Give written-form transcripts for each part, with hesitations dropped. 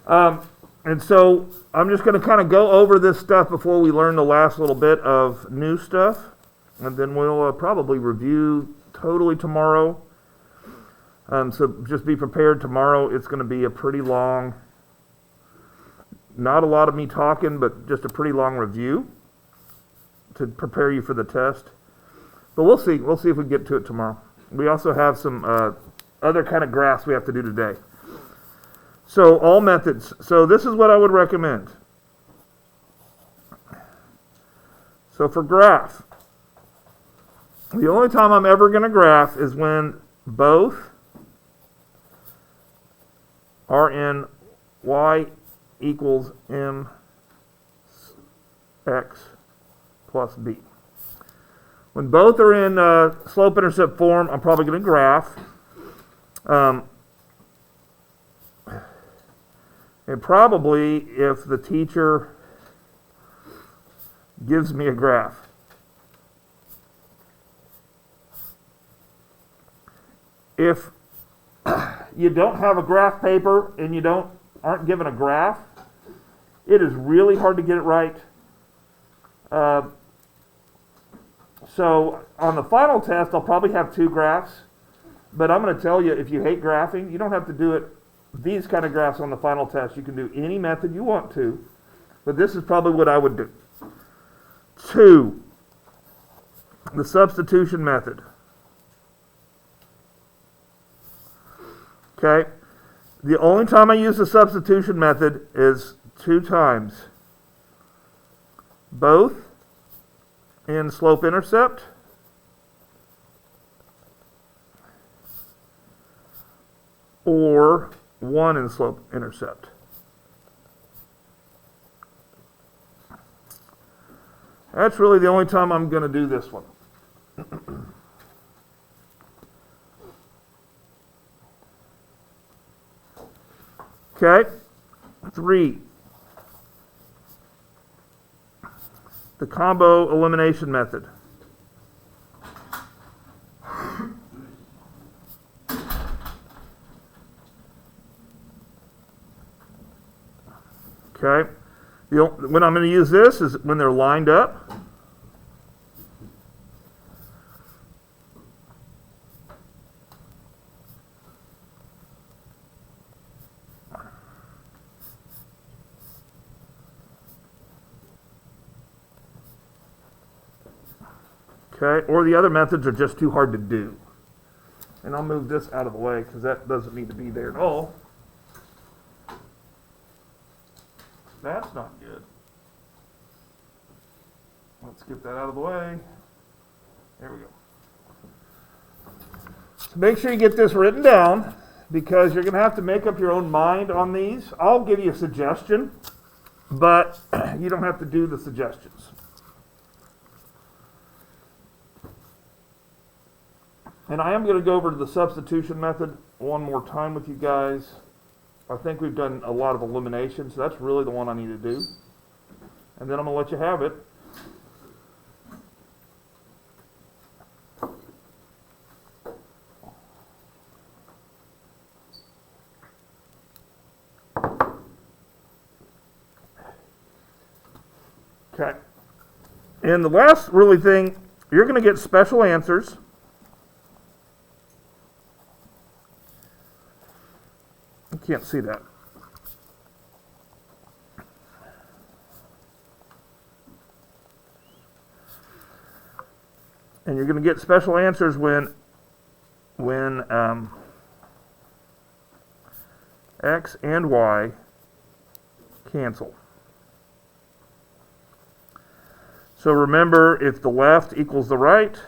And so I'm just going to kind of go over this stuff before we learn the last little bit of new stuff. And then we'll probably review totally tomorrow. So just be prepared. Tomorrow it's going to be a pretty long, not a lot of me talking, but just a pretty long review to prepare you for the test. But we'll see. We'll see if we get to it tomorrow. We also have some other kind of graphs we have to do today. So all methods. So this is what I would recommend. So for graph, the only time I'm ever going to graph is when both are in y equals mx plus b. When both are in slope-intercept form, I'm probably going to graph. And probably if the teacher gives me a graph. If you don't have a graph paper and you aren't given a graph, it is really hard to get it right. So on the final test, I'll probably have 2 graphs. But I'm going to tell you, if you hate graphing, you don't have to do it these kind of graphs on the final test. You can do any method you want to, but this is probably what I would do. 2, the substitution method. Okay, the only time I use the substitution method is 2 times. Both in slope-intercept or 1 in slope-intercept. That's really the only time I'm going to do this one. Okay, 3. The combo elimination method. Okay, when I'm going to use this is when they're lined up. Okay, or the other methods are just too hard to do. And I'll move this out of the way because that doesn't need to be there at all. That's not good. Let's get that out of the way. There we go. So make sure you get this written down because you're going to have to make up your own mind on these. I'll give you a suggestion, but you don't have to do the suggestions. And I am going to go over to the substitution method one more time with you guys. I think we've done a lot of elimination, so that's really the one I need to do. And then I'm going to let you have it. Okay. And the last really thing, you're going to get special answers. Can't see that. And you're going to get special answers when X and Y cancel. So remember, if the left equals the right,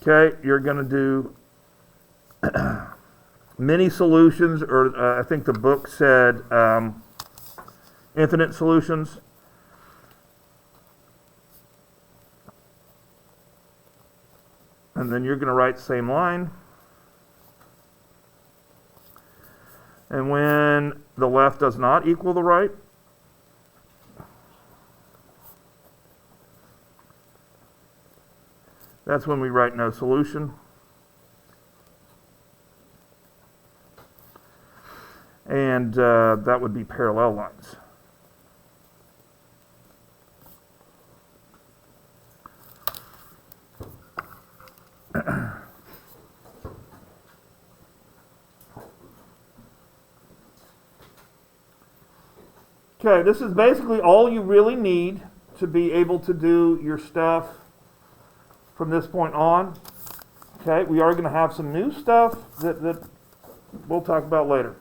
okay, you're going to do many solutions, or I think the book said infinite solutions. And then you're going to write the same line. And when the left does not equal the right, That's when we write no solution. And that would be parallel lines. Okay, this is basically all you really need to be able to do your stuff from this point on. Okay, we are going to have some new stuff that we'll talk about later.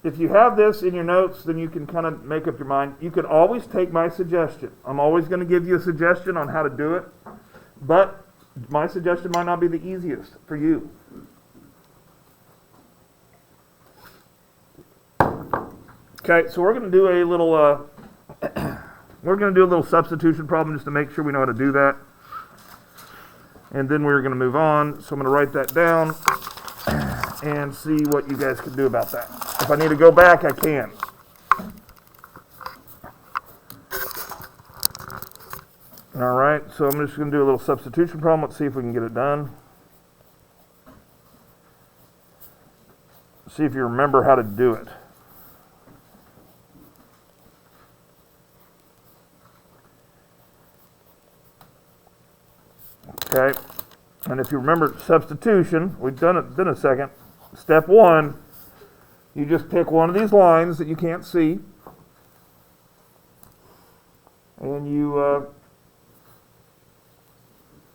If you have this in your notes, then you can kind of make up your mind. You can always take my suggestion. I'm always going to give you a suggestion on how to do it, but my suggestion might not be the easiest for you. Okay, so we're going to do a little substitution problem just to make sure we know how to do that. And then we're going to move on. So I'm going to write that down and see what you guys can do about that. If I need to go back, I can. All right, so I'm just going to do a little substitution problem. Let's see if we can get it done. See if you remember how to do it. Okay, and if you remember substitution, we've done it in a second. Step 1, you just pick one of these lines that you can't see, and you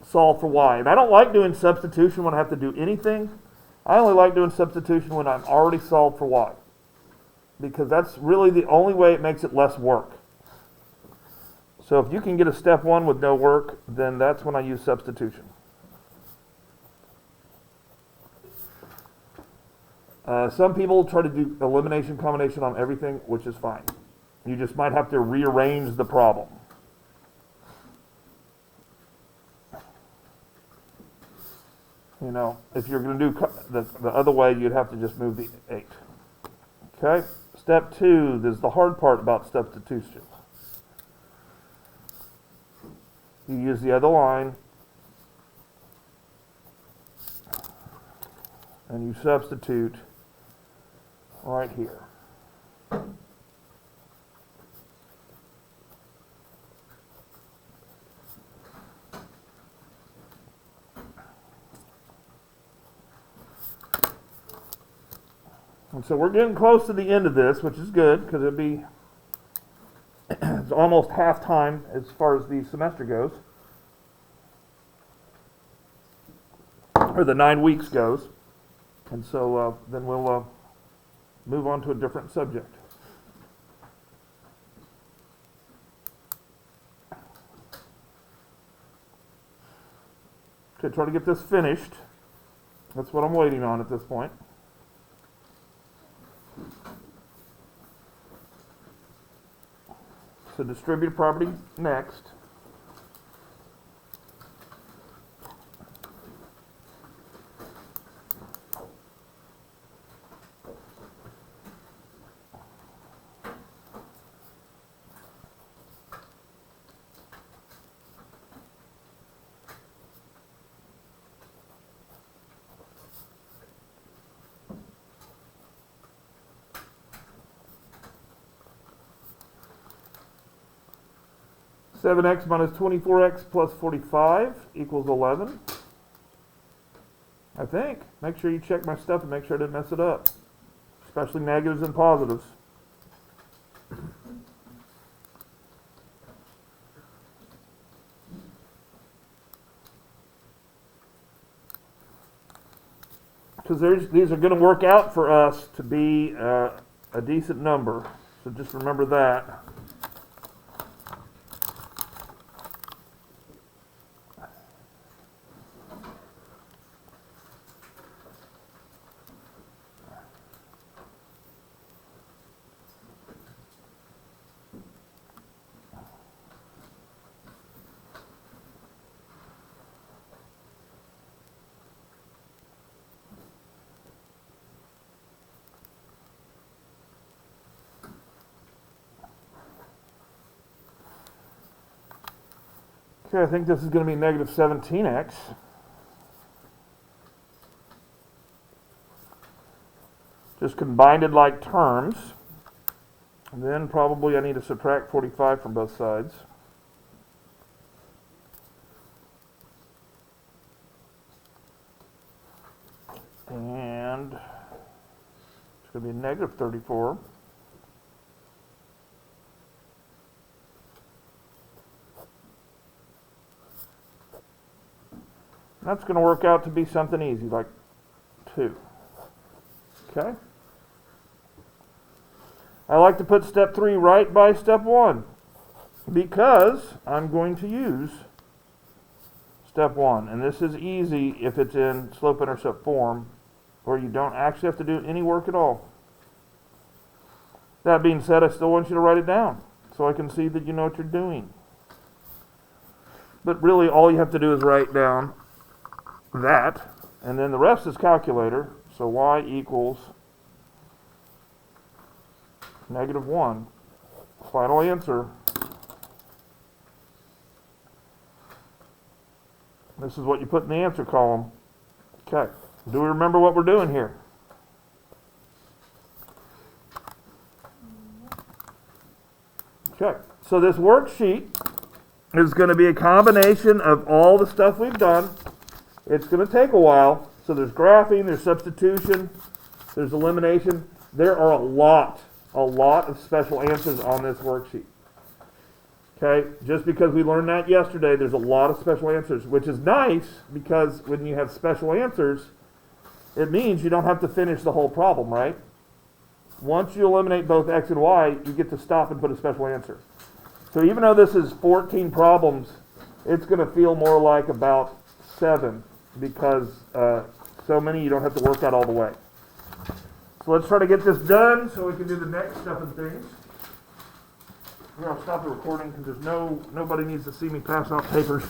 solve for y. And I don't like doing substitution when I have to do anything. I only like doing substitution when I'm already solved for y, because that's really the only way it makes it less work. So if you can get a step 1 with no work, then that's when I use substitution. Some people try to do elimination combination on everything, which is fine. You just might have to rearrange the problem. You know, if you're going to do the other way, you'd have to just move the 8. Okay? Step 2, this is the hard part about substitution. You use the other line, and you substitute right here. And so we're getting close to the end of this, which is good, because it'll be it's almost half time as far as the semester goes, or the 9 weeks goes, and so then we'll move on to a different subject. Okay, try to get this finished. That's what I'm waiting on at this point. So distributed property next. Seven x minus 24x plus 45 equals 11. I think. Make sure you check my stuff and make sure I didn't mess it up, especially negatives and positives. Because these are going to work out for us to be a decent number, so just remember that. Okay, I think this is going to be negative 17x. Just combined like terms. And then probably I need to subtract 45 from both sides. And it's going to be negative 34. That's going to work out to be something easy, like 2. Okay? I like to put step 3 right by step 1 because I'm going to use step 1. And this is easy if it's in slope-intercept form, where you don't actually have to do any work at all. That being said, I still want you to write it down so I can see that you know what you're doing. But really, all you have to do is write down that, and then the rest is calculator. So y equals negative 1. Final answer. This is what you put in the answer column. Okay. Do we remember what we're doing here? Okay. So this worksheet is going to be a combination of all the stuff we've done. It's going to take a while. So there's graphing, there's substitution, there's elimination. There are a lot of special answers on this worksheet. Okay, just because we learned that yesterday, there's a lot of special answers, which is nice because when you have special answers, it means you don't have to finish the whole problem, right? Once you eliminate both x and y, you get to stop and put a special answer. So even though this is 14 problems, it's going to feel more like about 7 because so many you don't have to work out all the way. So let's try to get this done so we can do the next step and things. Here, I'll stop the recording because nobody needs to see me pass out papers.